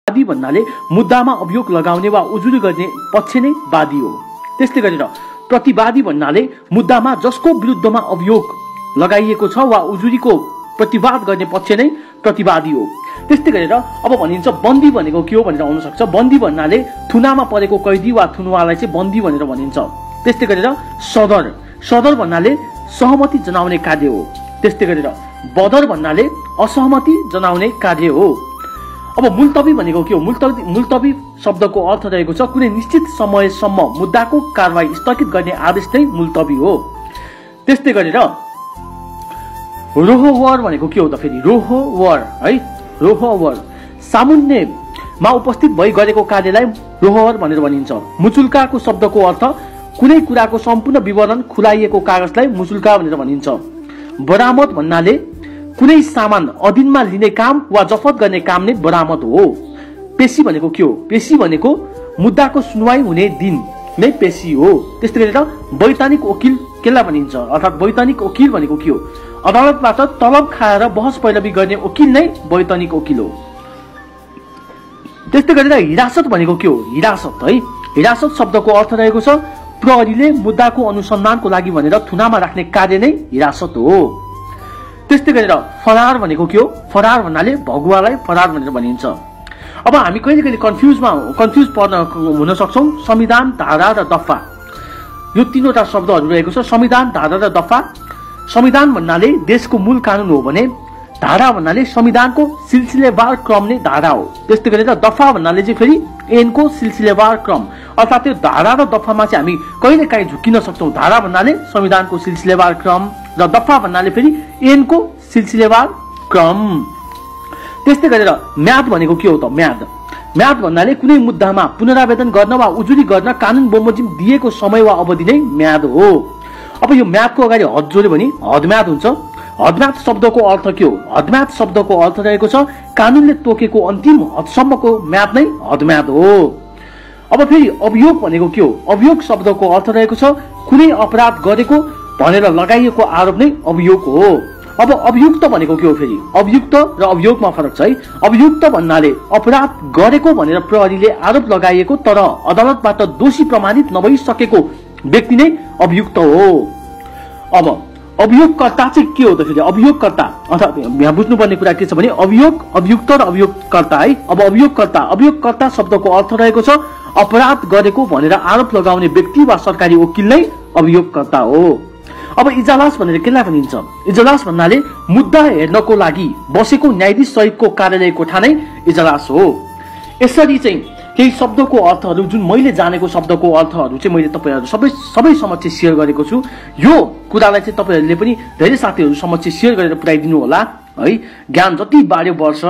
वादी भन्नाले मुद्दामा अभियोग लगाउने वा उजुरी गर्ने पक्ष नै वादी हो। त्यस्तै गरेर प्रतिवादी भन्नाले मुद्दामा जसको विरुद्धमा अभियोग लगाइएको छ वा उजुरीको प्रतिवाद गर्ने पक्ष नै प्रतिवादी हो। त्यस्तै गरेर अब भनिन्छ बन्दी भनेको के हो भनेर आउन सक्छ। बन्दी भन्नाले थुनामा परेको कैदी वा थुनुवालाई चाहिँ बन्दी भनेर भनिन्छ। त्यस्तै गरेर सदर भन्नाले सहमति जनाउने कार्य हो। त्यस्तै गरेर बदर भन्नाले असहमति जनाउने कार्य हो। अब मुल्तवी भनेको के हो? मुल्तवी शब्दको अर्थ रहेको छ कुनै निश्चित समयसम्म मुद्दाको कारबाही स्थगित गर्ने आदेश नै मुल्तवी हो। त्यस्तै गरेर रोहवर भनेको के हो त फेरि? रोहवर है, रोहवर सामुन्नेमा उपस्थित भई गरेको कार्यलाई रोहवर भनेर भनिन्छ। मुचुल्काको शब्दको अर्थ कुनै कुराको सम्पूर्ण विवरण खुलाइएको कागजलाई मुचुल्का भनेर भनिन्छ। बरामद भन्नाले कुनै सामान अधीनमा लिने काम वा जफत गर्ने काम नै बरामद हो। पेशी भनेको के हो? पेशी भनेको मुद्दाको सुनवाई हुने दिन नै पेशी हो। त्यस्तै गरेर वैधानिक वकिल केलाई भनिन्छ? अर्थात् वैधानिक वकिल भनेको के हो? अदालतबाट तलब खाएर बहस पैरवी गर्ने वकिल नै वैधानिक वकिल हो। त्यस्तै गरेर हिरासत भनेको के हो? हिरासत है, हिरासत शब्दको अर्थ रहेको छ प्रहरीले मुद्दाको अनुसन्धानको लागि भनेर थुनामा राख्ने कार्य नै हिरासत हो। त्यस्तै गरेर फरार भनेको के हो? फरार भन्नाले भगुवालाई फरार भनेर भनिन्छ। अब हामी कहिले कहिले कन्फ्युज हुन सक्छौँ। संविधान, धारा र दफा, यो तीनवटा शब्दहरू रहेको छ। संविधान, धारा र दफा। संविधान भन्नाले देशको मूल कानून हो भने धारा भन्नाले संविधानको सिलसिलेवार क्रम नै धारा हो। त्यस्तै गरेर दफा भन्नाले चाहिँ फेरि ऐनको सिलसिलेवार क्रम, अर्थात् त्यो धारा र दफामा चाहिँ हामी कहिले काहीँ झुकिन सक्छौँ। धारा भन्नाले संविधानको सिलसिलेवार क्रम र दफा भन्नाले फेरि ऐनको सिलसिलेवार क्रम। त्यस्तै गरेर म्याद भनेको के हो त? म्याद भन्नाले कुनै मुद्दामा पुनरावेदन गर्न वा उजुरी गर्न कानून बमोजिम दिएको समय वा अवधि नै म्याद हो। अब यो म्यादको अगाडि हद जोड्यो भने हदम्याद हुन्छ। हदम्याद शब्दको अर्थ के हो? हदम्याद शब्दको अर्थ रहेको छ कानूनले तोकेको अन्तिम हदसम्मको म्याद नै हदम्याद हो। अब फेरि अभियोग भनेको के हो? अभियोग शब्दको अर्थ रहेको छ कुनै अपराध गरेको भनेर लगाइएको आरोप नै अभियोग हो। अब अभियुक्त भनेको के हो फेरि? अभियुक्त र अभियोगमा फरक छ है। अभियुक्त भन्नाले अपराध गरेको भनेर प्रहरीले आरोप लगाइएको तर अदालतबाट दोषी प्रमाणित नभइसकेको व्यक्ति नै अभियुक्त हो। अब अभियोगकर्ता चाहिँ के हो त फेरि? अभियोगकर्ता अर्थात् यहाँ बुझ्नुपर्ने कुरा के छ भने अभियोग, अभियुक्त र अभियोगकर्ता है। अब अभियोगकर्ता शब्दको अर्थ रहेको छ अपराध गरेको भनेर आरोप लगाउने व्यक्ति वा सरकारी वकिल नै अभियोगकर्ता हो। अब इजलास भनेर केलाई भनिन्छ? इजलास भन्नाले मुद्दा हेर्नको लागि बसेको न्यायाधीश सहितको कार्यालय कोठा नै इजलास हो। यसरी चाहिँ केही शब्दको अर्थहरू जुन मैले जानेको शब्दको अर्थहरू चाहिँ मैले तपाईहरु सबै समक्ष शेयर गरेको छु। यो कुरालाई चाहिँ तपाईहरुले पनि धेरै साथीहरु समक्ष शेयर गरेर पुर्याइदिनु होला है। ज्ञान जति बाढ्यो वर्ष